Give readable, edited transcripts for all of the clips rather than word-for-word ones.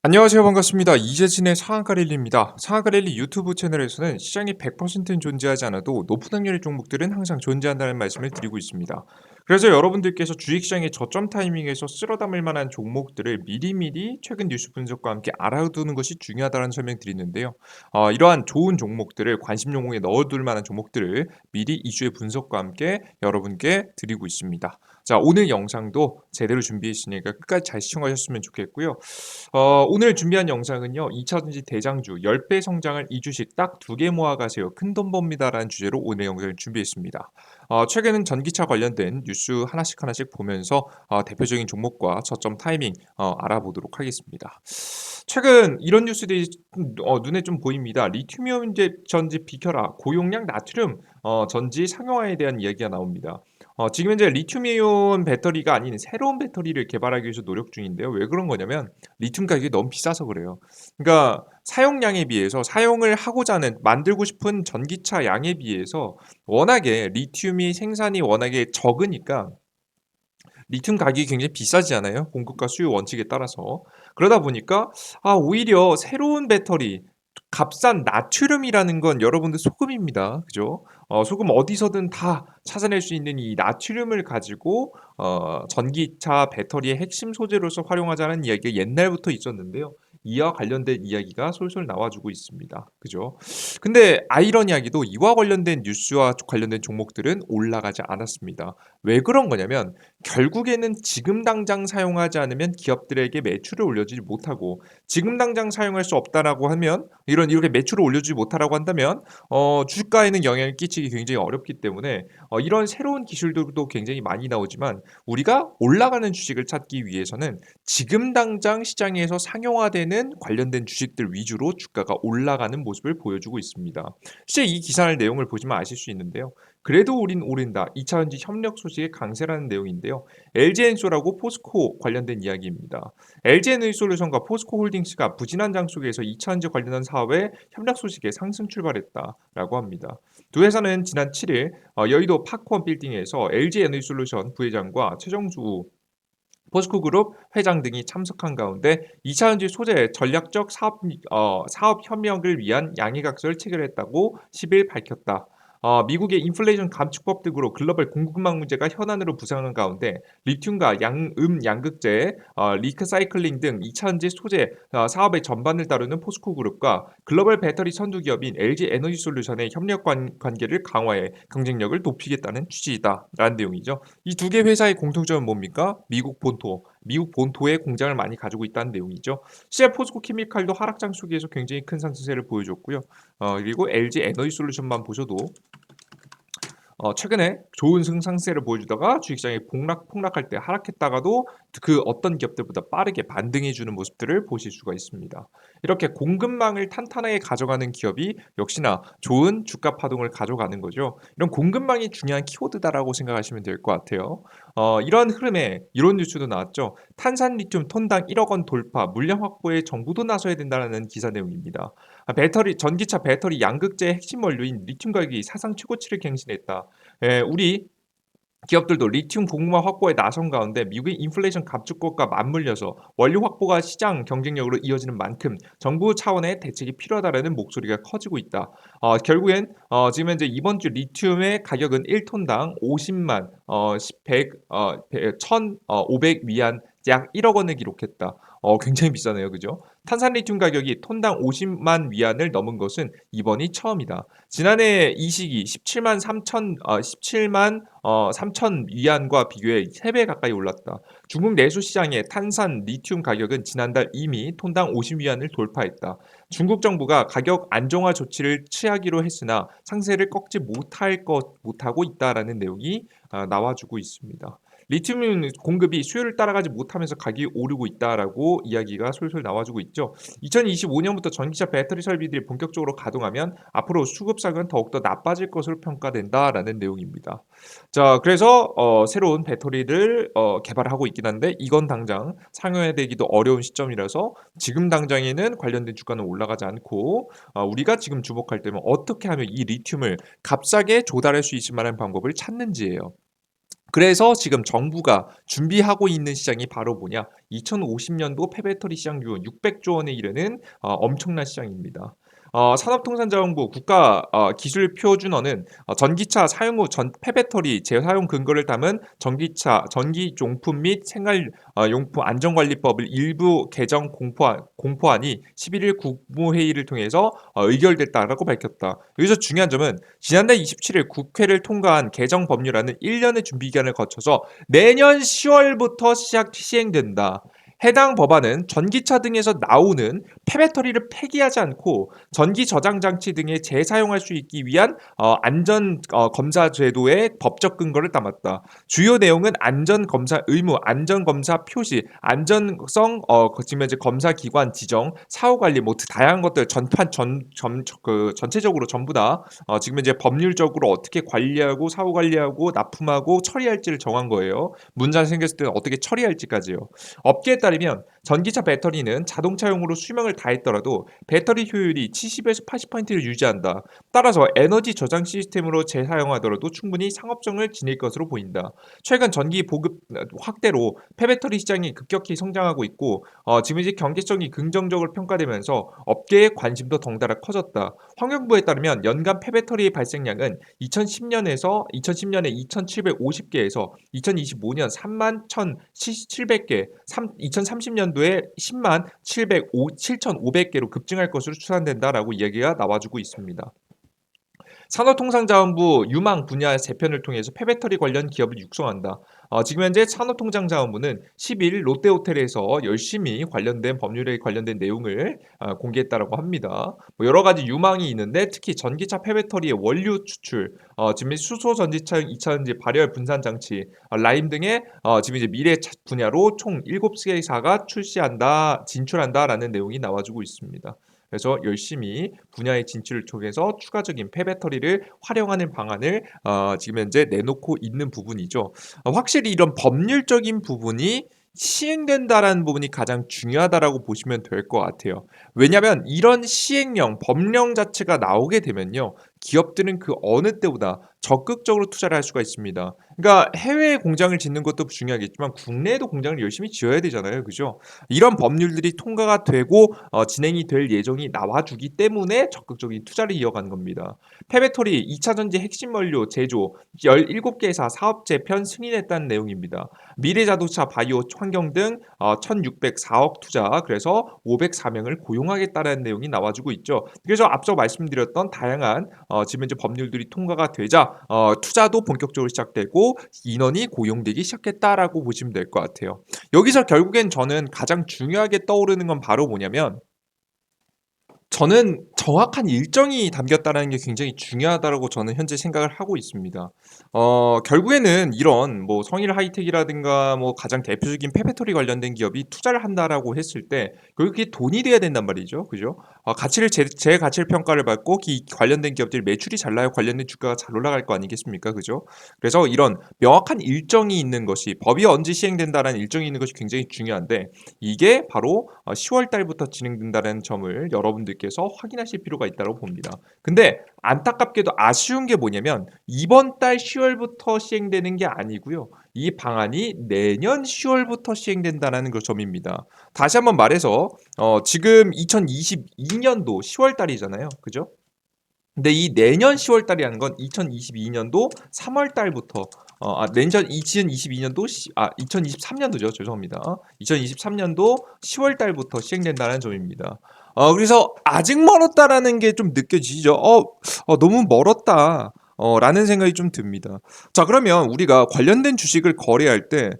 안녕하세요. 반갑습니다. 이재진의 상한가 랠리입니다. 상한가 랠리 유튜브 채널에서는 시장이 100%는 존재하지 않아도 높은 확률의 종목들은 항상 존재한다는 말씀을 드리고 있습니다. 그래서 여러분들께서 주식시장의 저점 타이밍에서 쓸어담을 만한 종목들을 미리미리 최근 뉴스 분석과 함께 알아두는 것이 중요하다는 설명 드리는데요. 이러한 좋은 종목들을 관심 종목에 넣어둘 만한 종목들을 미리 이슈의 분석과 함께 여러분께 드리고 있습니다. 자, 오늘 영상도 제대로 준비했으니까 끝까지 잘 시청하셨으면 좋겠고요. 오늘 준비한 영상은요. 2차전지 대장주 10배 성장을 2주씩 딱 2개 모아가세요. 큰돈 법니다라는 주제로 오늘 영상을 준비했습니다. 최근은 전기차 관련된 뉴스 하나씩 보면서 대표적인 종목과 저점 타이밍 알아보도록 하겠습니다. 최근 이런 뉴스들이 눈에 좀 보입니다. 리튬이온 전지 비켜라. 고용량 나트륨 전지 상용화에 대한 이야기가 나옵니다. 지금 현재 리튬이온 배터리가 아닌 새로운 배터리를 개발하기 위해서 노력 중인데요. 왜 그런 거냐면 리튬 가격이 너무 비싸서 그래요. 그러니까 사용량에 비해서 사용을 하고자 하는 만들고 싶은 전기차 양에 비해서 워낙에 리튬이 생산이 워낙에 적으니까 리튬 가격이 굉장히 비싸지않아요, 공급과 수요 원칙에 따라서. 그러다 보니까 오히려 새로운 배터리, 값싼 나트륨이라는 건 여러분들 소금입니다. 그죠? 소금 어디서든 다 찾아낼 수 있는 이 나트륨을 가지고 전기차 배터리의 핵심 소재로서 활용하자는 이야기가 옛날부터 있었는데요. 이와 관련된 이야기가 솔솔 나와주고 있습니다. 그죠? 근데 아이러니하게도 이와 관련된 뉴스와 관련된 종목들은 올라가지 않았습니다. 왜 그런 거냐면 결국에는 지금 당장 사용하지 않으면 기업들에게 매출을 올려주지 못하고 지금 당장 사용할 수 없다라고 하면 이렇게 매출을 올려주지 못하라고 한다면 주가에는 영향을 끼치기 굉장히 어렵기 때문에 이런 새로운 기술들도 굉장히 많이 나오지만 우리가 올라가는 주식을 찾기 위해서는 지금 당장 시장에서 상용화되는 관련된 주식들 위주로 주가가 올라가는 모습을 보여주고 있습니다. 실제 이 기사 내용을 보시면 아실 수 있는데요. 그래도 우린 오른다. 2차전지 협력 소식의 강세라는 내용인데요. LG엔솔하고 포스코 관련된 이야기입니다. LG에너지솔루션과 포스코홀딩스가 부진한 장 속에서 2차전지 관련한 사업의 협력 소식에 상승 출발했다라고 합니다. 두 회사는 지난 7일 여의도 파크원 빌딩에서 LG에너지솔루션 부회장과 최정수 포스코그룹 회장 등이 참석한 가운데 2차전지 소재 전략적 사업 협력을 위한 양해각서를 체결했다고 10일 밝혔다. 미국의 인플레이션 감축법 등으로 글로벌 공급망 문제가 현안으로 부상한 가운데 리튬과 양극재, 리크사이클링 등 2차전지 소재 사업의 전반을 다루는 포스코그룹과 글로벌 배터리 선두기업인 LG에너지솔루션의 협력 관계를 강화해 경쟁력을 높이겠다는 취지이다라는 내용이죠. 이 두 개 회사의 공통점은 뭡니까? 미국 본토에 공장을 많이 가지고 있다는 내용이죠. 실제 포스코 케미칼도 하락장 속에서 굉장히 큰 상승세를 보여줬고요. 그리고 LG 에너지 솔루션만 보셔도 최근에 좋은 상승세를 보여주다가 주식시장이 폭락할 때 하락했다가도 그 어떤 기업들보다 빠르게 반등해주는 모습들을 보실 수가 있습니다. 이렇게 공급망을 탄탄하게 가져가는 기업이 역시나 좋은 주가 파동을 가져가는 거죠. 이런 공급망이 중요한 키워드다라고 생각하시면 될 것 같아요. 이런 흐름에 이런 뉴스도 나왔죠. 탄산 리튬 톤당 1억 원 돌파, 물량 확보에 정부도 나서야 된다는 기사 내용입니다. 전기차 배터리 양극재의 핵심 원료인 리튬 가격이 사상 최고치를 갱신했다. 우리 기업들도 리튬 공급망 확보에 나선 가운데 미국의 인플레이션 감축법과 맞물려서 원료 확보가 시장 경쟁력으로 이어지는 만큼 정부 차원의 대책이 필요하다는 목소리가 커지고 있다. 결국엔 지금 현재 이번 주 리튬의 가격은 1톤당 50만, 100, 1,500 위안 약 1억 원을 기록했다. 굉장히 비싸네요. 그죠? 탄산 리튬 가격이 톤당 50만 위안을 넘은 것은 이번이 처음이다. 지난해 이 시기 17만 3천 위안과 비교해 3배 가까이 올랐다. 중국 내수 시장의 탄산 리튬 가격은 지난달 이미 톤당 50위안을 돌파했다. 중국 정부가 가격 안정화 조치를 취하기로 했으나 상세를 꺾지 못하고 있다라는 내용이 나와주고 있습니다. 리튬 공급이 수요를 따라가지 못하면서 가격이 오르고 있다라고 이야기가 솔솔 나와주고 있죠. 2025년부터 전기차 배터리 설비들이 본격적으로 가동하면 앞으로 수급상은 더욱더 나빠질 것으로 평가된다라는 내용입니다. 자, 그래서 새로운 배터리를 개발하고 있긴 한데 이건 당장 상용화되기도 어려운 시점이라서 지금 당장에는 관련된 주가는 올라가지 않고 우리가 지금 주목할 때면 어떻게 하면 이 리튬을 값싸게 조달할 수 있을 만한 방법을 찾는지예요. 그래서 지금 정부가 준비하고 있는 시장이 바로 뭐냐? 2050년도 폐배터리 시장 규모 600조 원에 이르는 엄청난 시장입니다. 산업통상자원부 국가기술표준원은 전기차 사용 후 폐배터리 재사용 근거를 담은 전기차 전기용품 및 생활용품 안전관리법을 일부 개정 공포안이 11일 국무회의를 통해서 의결됐다라고 밝혔다. 여기서 중요한 점은 지난달 27일 국회를 통과한 개정 법률안은 1년의 준비 기간을 거쳐서 내년 10월부터 시행된다. 해당 법안은 전기차 등에서 나오는 폐배터리를 폐기하지 않고 전기 저장 장치 등에 재사용할 수 있기 위한 안전 검사 제도의 법적 근거를 담았다. 주요 내용은 안전 검사 의무, 안전 검사 표시, 안전성 지금 이제 검사 기관 지정, 사후 관리 뭐 다양한 것들 전체적으로 전부 다 지금 이제 법률적으로 어떻게 관리하고 사후 관리하고 납품하고 처리할지를 정한 거예요. 문제가 생겼을 때는 어떻게 처리할지까지요. 업계에 따르면 전기차 배터리는 자동차용으로 수명을 다했더라도 배터리 효율이 70에서 80%를 유지한다. 따라서 에너지 저장 시스템으로 재사용하더라도 충분히 상업성을 지닐 것으로 보인다. 최근 전기 보급 확대로 폐배터리 시장이 급격히 성장하고 있고 지금 이제 경제성이 긍정적으로 평가되면서 업계의 관심도 덩달아 커졌다. 환경부에 따르면 연간 폐배터리의 발생량은 2010년에 2,750개에서 2025년 3만 1,700개, 2030년도에 10만 7,500개로 급증할 것으로 추산된다라고 이야기가 나와주고 있습니다. 산업통상자원부 유망 분야 재편을 통해서 폐배터리 관련 기업을 육성한다. 지금 현재 산업통상자원부는 10일 롯데호텔에서 열심히 관련된 법률에 관련된 내용을 공개했다고 합니다. 뭐 여러 가지 유망이 있는데 특히 전기차 폐배터리의 원료 추출, 지금 수소 전지차용 2차전지 발열 분산 장치, 라임 등의 지금 이제 미래 분야로 총 7개사가 진출한다라는 내용이 나와주고 있습니다. 그래서 열심히 분야의 진출을 통해서 추가적인 폐배터리를 활용하는 방안을 지금 현재 내놓고 있는 부분이죠. 확실히 이런 법률적인 부분이 시행된다라는 부분이 가장 중요하다라고 보시면 될 것 같아요. 왜냐하면 이런 시행령, 법령 자체가 나오게 되면요. 기업들은 그 어느 때보다 적극적으로 투자를 할 수가 있습니다. 그러니까 해외에 공장을 짓는 것도 중요하겠지만 국내에도 공장을 열심히 지어야 되잖아요. 그죠? 이런 법률들이 통과가 되고 진행이 될 예정이 나와주기 때문에 적극적인 투자를 이어가는 겁니다. 폐배터리 2차전지 핵심 원료 제조 17개사 사업재편 승인했다는 내용입니다. 미래자동차 바이오 환경 등 1,604억 투자 그래서 504명을 고용하겠다는 내용이 나와주고 있죠. 그래서 앞서 말씀드렸던 다양한 지금 이제 법률들이 통과가 되자 투자도 본격적으로 시작되고 인원이 고용되기 시작했다라고 보시면 될 것 같아요. 여기서 결국엔 저는 가장 중요하게 떠오르는 건 바로 뭐냐면 저는 정확한 일정이 담겼다는 게 굉장히 중요하다고 저는 현재 생각을 하고 있습니다. 결국에는 이런 뭐 성일 하이텍이라든가 뭐 가장 대표적인 폐배터리 관련된 기업이 투자를 한다라고 했을 때 그게 돈이 돼야 된단 말이죠. 그죠? 가치를 재가치를 평가를 받고 관련된 기업들이 매출이 잘 나야 관련된 주가가 잘 올라갈 거 아니겠습니까? 그죠? 그래서 이런 명확한 일정이 있는 것이 법이 언제 시행된다라는 일정이 있는 것이 굉장히 중요한데 이게 바로 10월 달부터 진행된다는 점을 여러분들께서 확인하실 필요가 있다고 봅니다. 근데 안타깝게도 아쉬운 게 뭐냐면 이번 달 10월부터 시행되는 게 아니고요. 이 방안이 내년 10월부터 시행된다는 그 점입니다. 다시 한번 말해서 지금 2022년도 10월 달이잖아요. 그죠? 근데 이 내년 10월 달이라는 건 2022년도 3월 달부터 내년 2022년도 2023년도죠. 죄송합니다. 2023년도 10월 달부터 시행된다는 점입니다. 그래서 아직 멀었다라는 게 좀 느껴지죠. 너무 멀었다. 라는 생각이 좀 듭니다. 자, 그러면 우리가 관련된 주식을 거래할 때,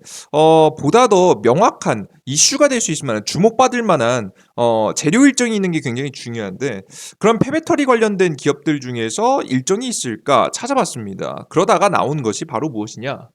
보다 더 명확한 이슈가 될 수 있을 만한 주목받을 만한 재료 일정이 있는 게 굉장히 중요한데, 그럼 폐배터리 관련된 기업들 중에서 일정이 있을까 찾아봤습니다. 그러다가 나온 것이 바로 무엇이냐?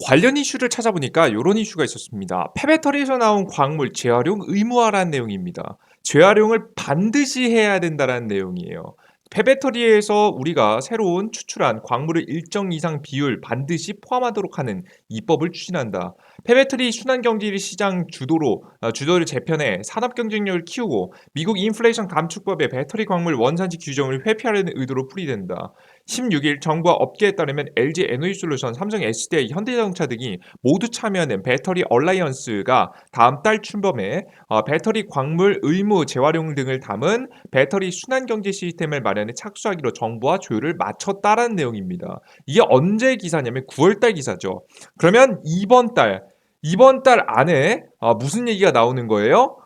관련 이슈를 찾아보니까 이런 이슈가 있었습니다. 폐배터리에서 나온 광물 재활용 의무화라는 내용입니다. 재활용을 반드시 해야 된다는 내용이에요. 폐배터리에서 우리가 새로운 추출한 광물의 일정 이상 비율 반드시 포함하도록 하는 입법을 추진한다. 폐배터리 순환경제 시장 주도를 재편해 산업 경쟁력을 키우고 미국 인플레이션 감축법의 배터리 광물 원산지 규정을 회피하려는 의도로 풀이된다. 16일 정부와 업계에 따르면 LG 에너지솔루션, 삼성 SDI, 현대자동차 등이 모두 참여하는 배터리 얼라이언스가 다음 달 출범해 배터리 광물 의무 재활용 등을 담은 배터리 순환경제 시스템을 마련에 착수하기로 정부와 조율을 맞췄다라는 내용입니다. 이게 언제 기사냐면 9월달 기사죠. 그러면 이번 달 안에 무슨 얘기가 나오는 거예요?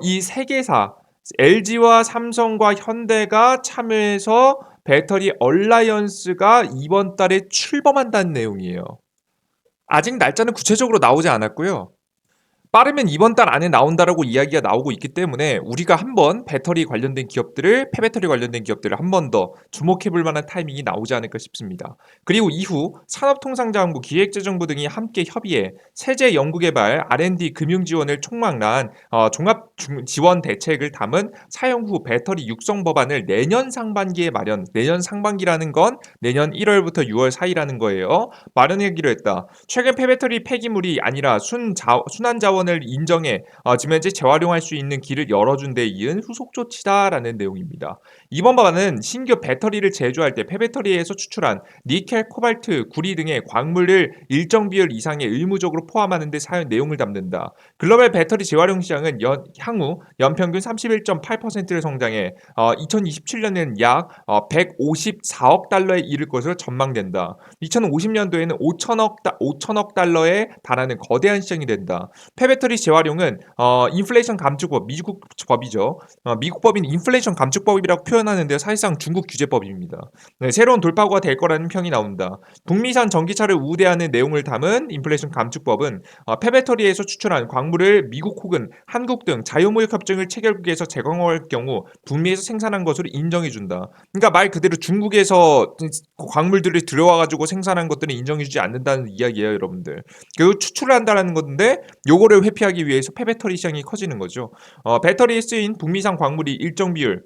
이 세 개사 LG와 삼성과 현대가 참여해서 배터리 얼라이언스가 이번 달에 출범한다는 내용이에요. 아직 날짜는 구체적으로 나오지 않았고요. 빠르면 이번 달 안에 나온다라고 이야기가 나오고 있기 때문에 우리가 한번 배터리 관련된 기업들을 폐배터리 관련된 기업들을 한 번 더 주목해 볼 만한 타이밍이 나오지 않을까 싶습니다. 그리고 이후 산업통상자원부, 기획재정부 등이 함께 협의해 세제 연구개발, R&D 금융 지원을 총망라한 종합 지원 대책을 담은 사용 후 배터리 육성 법안을 내년 상반기에 마련. 내년 상반기라는 건 내년 1월부터 6월 사이라는 거예요. 마련하기로 했다. 최근 폐배터리 폐기물이 아니라 순환 자원을 인정해 지금 현재 재활용할 수 있는 길을 열어준 데 이은 후속 조치다라는 내용입니다. 이번 법안은 신규 배터리를 제조할 때 폐배터리에서 추출한 니켈, 코발트, 구리 등의 광물을 일정 비율 이상의 의무적으로 포함하는 데 사용 내용을 담는다. 글로벌 배터리 재활용 시장은 향후 연평균 31.8%를 성장해 2027년에는 약 154억 달러에 이를 것으로 전망된다. 2050년도에는 5천억 달러에 달하는 거대한 시장이 된다. 폐배터리 재활용은 인플레이션 감축법, 미국 법이죠. 미국 법인 인플레이션 감축법이라고 표현하는데 사실상 중국 규제법입니다. 네, 새로운 돌파구가 될 거라는 평이 나온다. 북미산 전기차를 우대하는 내용을 담은 인플레이션 감축법은 폐배터리에서 추출한 광물을 미국 혹은 한국 등 자유무역 협정을 체결국에서 제공할 경우 북미에서 생산한 것으로 인정해준다. 그러니까 말 그대로 중국에서 광물들을 들여와가지고 생산한 것들은 인정해주지 않는다는 이야기예요, 여러분들. 결국 추출을 한다는 건데 요거를 회피하기 위해서 폐배터리 시장이 커지는 거죠. 배터리에 쓰인 북미산 광물이 일정 비율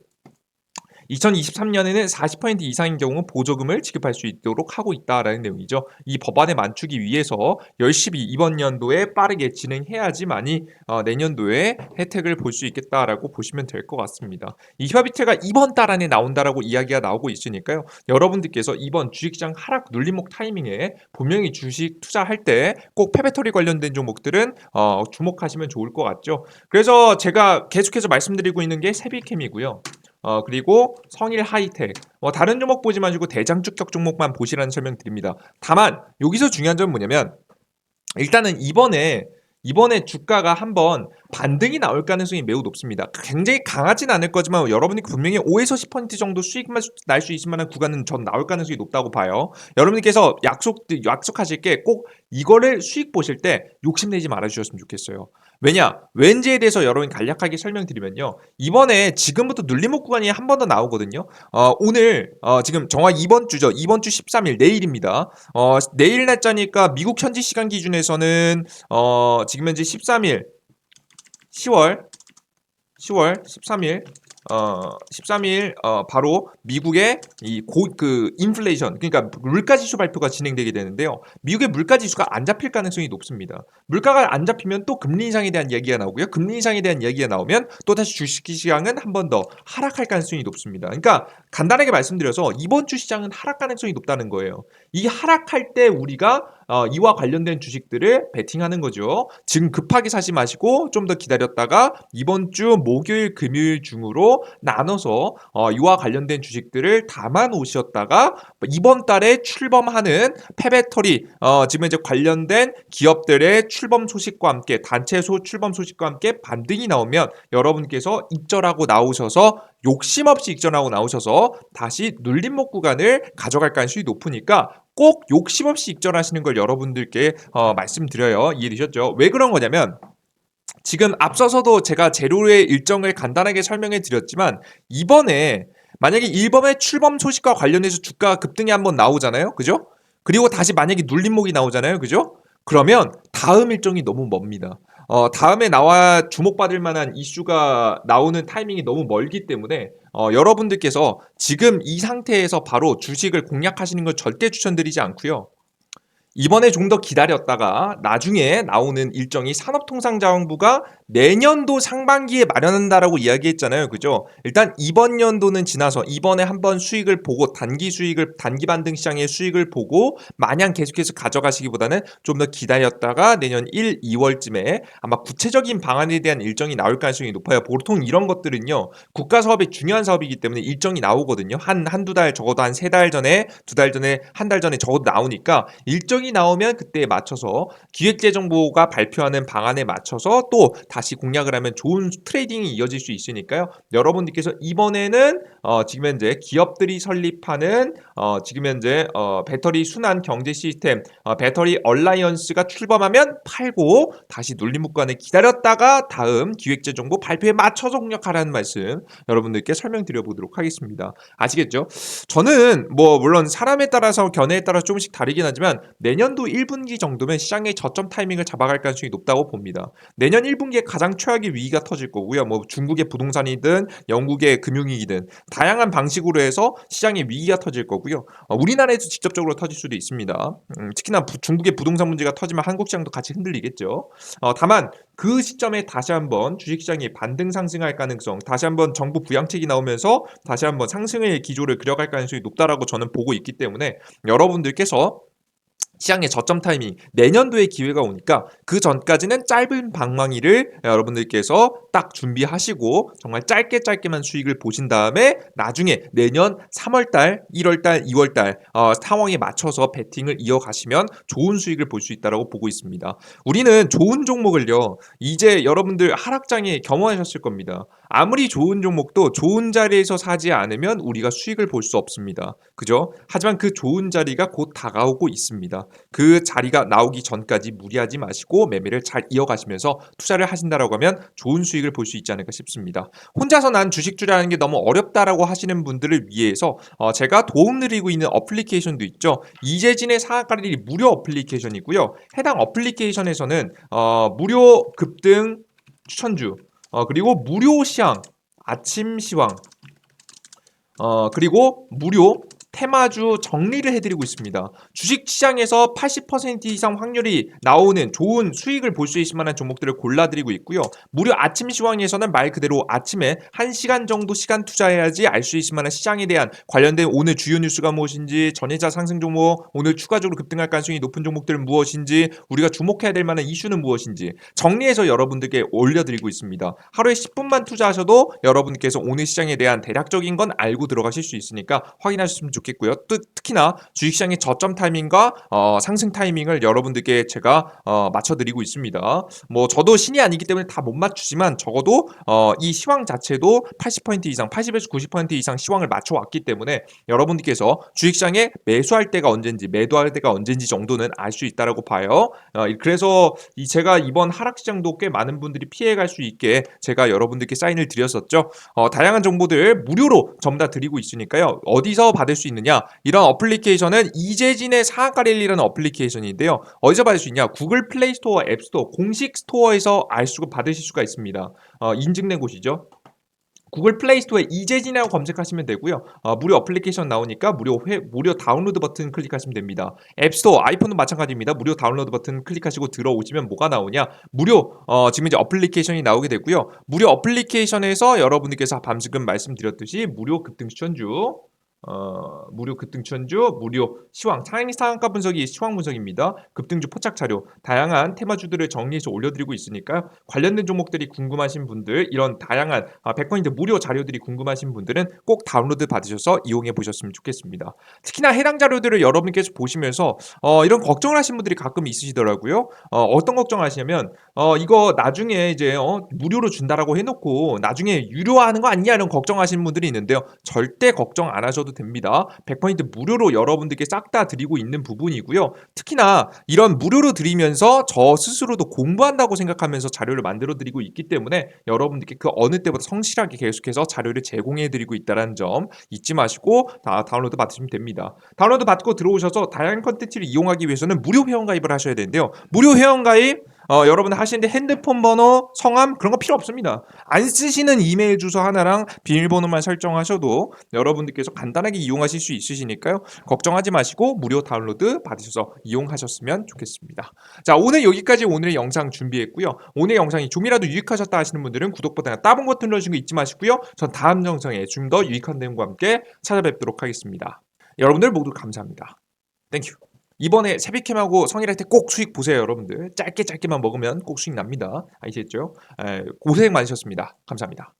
2023년에는 40% 이상인 경우 보조금을 지급할 수 있도록 하고 있다라는 내용이죠. 이 법안에 맞추기 위해서 열심히 이번 연도에 빠르게 진행해야지만이 내년도에 혜택을 볼 수 있겠다라고 보시면 될 것 같습니다. 이 협의체가 이번 달 안에 나온다라고 이야기가 나오고 있으니까요. 여러분들께서 이번 주식시장 하락 눌림목 타이밍에 분명히 주식 투자할 때 꼭 폐배터리 관련된 종목들은 주목하시면 좋을 것 같죠. 그래서 제가 계속해서 말씀드리고 있는 게 세비캠이고요. 그리고 성일 하이텍, 다른 종목 보지 마시고 대장주격 종목만 보시라는 설명 드립니다. 다만 여기서 중요한 점은 뭐냐면 일단은 이번에 주가가 한번 반등이 나올 가능성이 매우 높습니다. 굉장히 강하진 않을 거지만 여러분이 분명히 5에서 10% 정도 수익만 날 수 있을 만한 구간은 전 나올 가능성이 높다고 봐요. 여러분께서 약속하실 게 꼭 이거를 수익 보실 때 욕심내지 말아 주셨으면 좋겠어요. 왜냐? 왠지에 대해서 여러분이 간략하게 설명드리면요. 이번에 지금부터 눌림목 구간이 한 번 더 나오거든요. 오늘 지금 정확히 이번 주죠. 이번 주 13일 내일입니다. 내일 날짜니까 미국 현지 시간 기준에서는 지금 현재 13일 10월 13일 13일 바로 미국의 그 인플레이션, 그러니까 물가 지수 발표가 진행되게 되는데요. 미국의 물가 지수가 안 잡힐 가능성이 높습니다. 물가가 안 잡히면 또 금리 인상에 대한 이야기가 나오고요. 금리 인상에 대한 이야기가 나오면 또 다시 주식 시장은 한 번 더 하락할 가능성이 높습니다. 그러니까 간단하게 말씀드려서 이번 주 시장은 하락 가능성이 높다는 거예요. 이 하락할 때 우리가 이와 관련된 주식들을 베팅하는 거죠. 지금 급하게 사지 마시고 좀 더 기다렸다가 이번 주 목요일, 금요일 중으로 나눠서 이와 관련된 주식들을 담아 놓으셨다가 이번 달에 출범하는 폐배터리 지금 이제 관련된 기업들의 출범 소식과 함께 단체 출범 소식과 함께 반등이 나오면 여러분께서 입절하고 나오셔서 욕심 없이 입절하고 나오셔서 다시 눌림목 구간을 가져갈 가능성이 높으니까 꼭 욕심 없이 입절하시는 걸 여러분들께 말씀드려요. 이해되셨죠? 왜 그런 거냐면 지금 앞서서도 제가 재료의 일정을 간단하게 설명해 드렸지만 이번에 만약에 1번의 출범 소식과 관련해서 주가가 급등이 한번 나오잖아요. 그죠? 그리고 다시 만약에 눌림목이 나오잖아요. 그죠? 그러면 다음 일정이 너무 멉니다. 다음에 나와 주목받을 만한 이슈가 나오는 타이밍이 너무 멀기 때문에 여러분들께서 지금 이 상태에서 바로 주식을 공략하시는 걸 절대 추천드리지 않고요. 이번에 좀 더 기다렸다가 나중에 나오는 일정이 산업통상자원부가 내년도 상반기에 마련한다라고 이야기했잖아요. 그죠? 일단 이번 연도는 지나서 이번에 한번 수익을 보고 단기 반등 시장의 수익을 보고 마냥 계속해서 가져가시기보다는 좀 더 기다렸다가 내년 1, 2월쯤에 아마 구체적인 방안에 대한 일정이 나올 가능성이 높아요. 보통 이런 것들은요. 국가 사업이 중요한 사업이기 때문에 일정이 나오거든요. 한두 달 적어도 한 세 달 전에, 두 달 전에, 한 달 전에 적어도 나오니까 일정이 나오면 그때에 맞춰서 기획재정부가 발표하는 방안에 맞춰서 또 다시 공략을 하면 좋은 트레이딩이 이어질 수 있으니까요. 여러분들께서 이번에는 지금 현재 기업들이 설립하는 지금 현재 배터리 순환 경제 시스템 배터리 얼라이언스가 출범하면 팔고 다시 논리묵관을 기다렸다가 다음 기획재정부 발표에 맞춰서 공략하라는 말씀 여러분들께 설명드려 보도록 하겠습니다. 아시겠죠? 저는 뭐 물론 사람에 따라서 견해에 따라 조금씩 다르긴 하지만 내년도 1분기 정도면 시장의 저점 타이밍을 잡아갈 가능성이 높다고 봅니다. 내년 1분기에 가장 최악의 위기가 터질 거고요. 뭐 중국의 부동산이든 영국의 금융위기든 다양한 방식으로 해서 시장의 위기가 터질 거고요. 우리나라에서 직접적으로 터질 수도 있습니다. 특히나 중국의 부동산 문제가 터지면 한국 시장도 같이 흔들리겠죠. 다만 그 시점에 다시 한번 주식시장이 반등 상승할 가능성, 다시 한번 정부 부양책이 나오면서 다시 한번 상승의 기조를 그려갈 가능성이 높다라고 저는 보고 있기 때문에 여러분들께서 시장의 저점 타이밍 내년도에 기회가 오니까 그 전까지는 짧은 방망이를 여러분들께서 딱 준비하시고 정말 짧게만 수익을 보신 다음에 나중에 내년 3월달, 1월달, 2월달 상황에 맞춰서 베팅을 이어가시면 좋은 수익을 볼 수 있다고 보고 있습니다. 우리는 좋은 종목을요. 이제 여러분들 하락장에 경험하셨을 겁니다. 아무리 좋은 종목도 좋은 자리에서 사지 않으면 우리가 수익을 볼 수 없습니다. 그죠? 하지만 그 좋은 자리가 곧 다가오고 있습니다. 그 자리가 나오기 전까지 무리하지 마시고 매매를 잘 이어가시면서 투자를 하신다라고 하면 좋은 수익을 볼 수 있지 않을까 싶습니다. 혼자서 난 주식 투자하는 게 너무 어렵다라고 하시는 분들을 위해서 제가 도움 드리고 있는 어플리케이션도 있죠. 이재진의 상한가리리 무료 어플리케이션이고요. 해당 어플리케이션에서는 무료 급등 추천주 그리고 무료 시황 아침 시황 그리고 무료 테마주 정리를 해드리고 있습니다. 주식시장에서 80% 이상 확률이 나오는 좋은 수익을 볼 수 있을 만한 종목들을 골라드리고 있고요. 무료 아침 시황에서는 말 그대로 아침에 1시간 정도 시간 투자해야지 알 수 있을 만한 시장에 대한 관련된 오늘 주요 뉴스가 무엇인지, 전해자 상승 종목, 오늘 추가적으로 급등할 가능성이 높은 종목들은 무엇인지, 우리가 주목해야 될 만한 이슈는 무엇인지 정리해서 여러분들께 올려드리고 있습니다. 하루에 10분만 투자하셔도 여러분께서 오늘 시장에 대한 대략적인 건 알고 들어가실 수 있으니까 확인하셨으면 좋겠습니다. 좋겠고요. 특히나 주식시장의 저점 타이밍과 상승 타이밍을 여러분들께 제가 맞춰드리고 있습니다. 뭐 저도 신이 아니기 때문에 다 못 맞추지만 적어도 이 시황 자체도 80% 이상, 80에서 90% 이상 시황을 맞춰왔기 때문에 여러분들께서 주식시장에 매수할 때가 언젠지, 매도할 때가 언젠지 정도는 알 수 있다라고 봐요. 그래서 제가 이번 하락시장도 꽤 많은 분들이 피해갈 수 있게 제가 여러분들께 사인을 드렸었죠. 다양한 정보들 무료로 전부 다 드리고 있으니까요. 어디서 받을 수 있느냐? 이런 어플리케이션은 이재진의 상한가 랠리라는 어플리케이션인데요. 어디서 받을 수 있냐? 구글 플레이 스토어, 앱 스토어, 공식 스토어에서 받으실 수가 있습니다. 인증된 곳이죠. 구글 플레이 스토어에 이재진이라고 검색하시면 되고요. 무료 어플리케이션 나오니까 무료 다운로드 버튼 클릭하시면 됩니다. 앱스토어, 아이폰도 마찬가지입니다. 무료 다운로드 버튼 클릭하시고 들어오시면 뭐가 나오냐? 무료 지금 이제 어플리케이션이 나오게 되고요. 무료 어플리케이션에서 여러분들께서 방금 말씀드렸듯이 무료 급등 추천주 무료 급등추천주, 무료 시황, 상한가 분석이 시황 분석입니다. 급등주 포착 자료, 다양한 테마주들을 정리해서 올려드리고 있으니까 관련된 종목들이 궁금하신 분들, 이런 다양한 100% 무료 자료들이 궁금하신 분들은 꼭 다운로드 받으셔서 이용해 보셨으면 좋겠습니다. 특히나 해당 자료들을 여러분께서 보시면서 이런 걱정을 하신 분들이 가끔 있으시더라고요. 어떤 걱정을 하시냐면 이거 나중에 이제 무료로 준다라고 해놓고 나중에 유료화하는 거 아니냐 이런 걱정하시는 분들이 있는데요. 절대 걱정 안 하셔도 됩니다. 100% 무료로 여러분들께 싹 다 드리고 있는 부분이고요. 특히나 이런 무료로 드리면서 저 스스로도 공부한다고 생각하면서 자료를 만들어 드리고 있기 때문에 여러분들께 그 어느 때보다 성실하게 계속해서 자료를 제공해 드리고 있다는 점 잊지 마시고 다 다운로드 받으시면 됩니다. 다운로드 받고 들어오셔서 다양한 컨텐츠를 이용하기 위해서는 무료 회원 가입을 하셔야 되는데요. 무료 회원 가입 여러분 하시는데 핸드폰 번호, 성함 그런 거 필요 없습니다. 안 쓰시는 이메일 주소 하나랑 비밀번호만 설정하셔도 여러분들께서 간단하게 이용하실 수 있으시니까요. 걱정하지 마시고 무료 다운로드 받으셔서 이용하셨으면 좋겠습니다. 자, 오늘 여기까지 오늘의 영상 준비했고요. 오늘 영상이 좀이라도 유익하셨다 하시는 분들은 구독 버튼 따봉 버튼 눌러주시는 거 잊지 마시고요. 전 다음 영상에 좀 더 유익한 내용과 함께 찾아뵙도록 하겠습니다. 여러분들 모두 감사합니다. 땡큐. 이번에 세비캠하고 성일할 때 꼭 수익 보세요, 여러분들. 짧게만 먹으면 꼭 수익 납니다. 아시겠죠? 고생 많으셨습니다. 감사합니다.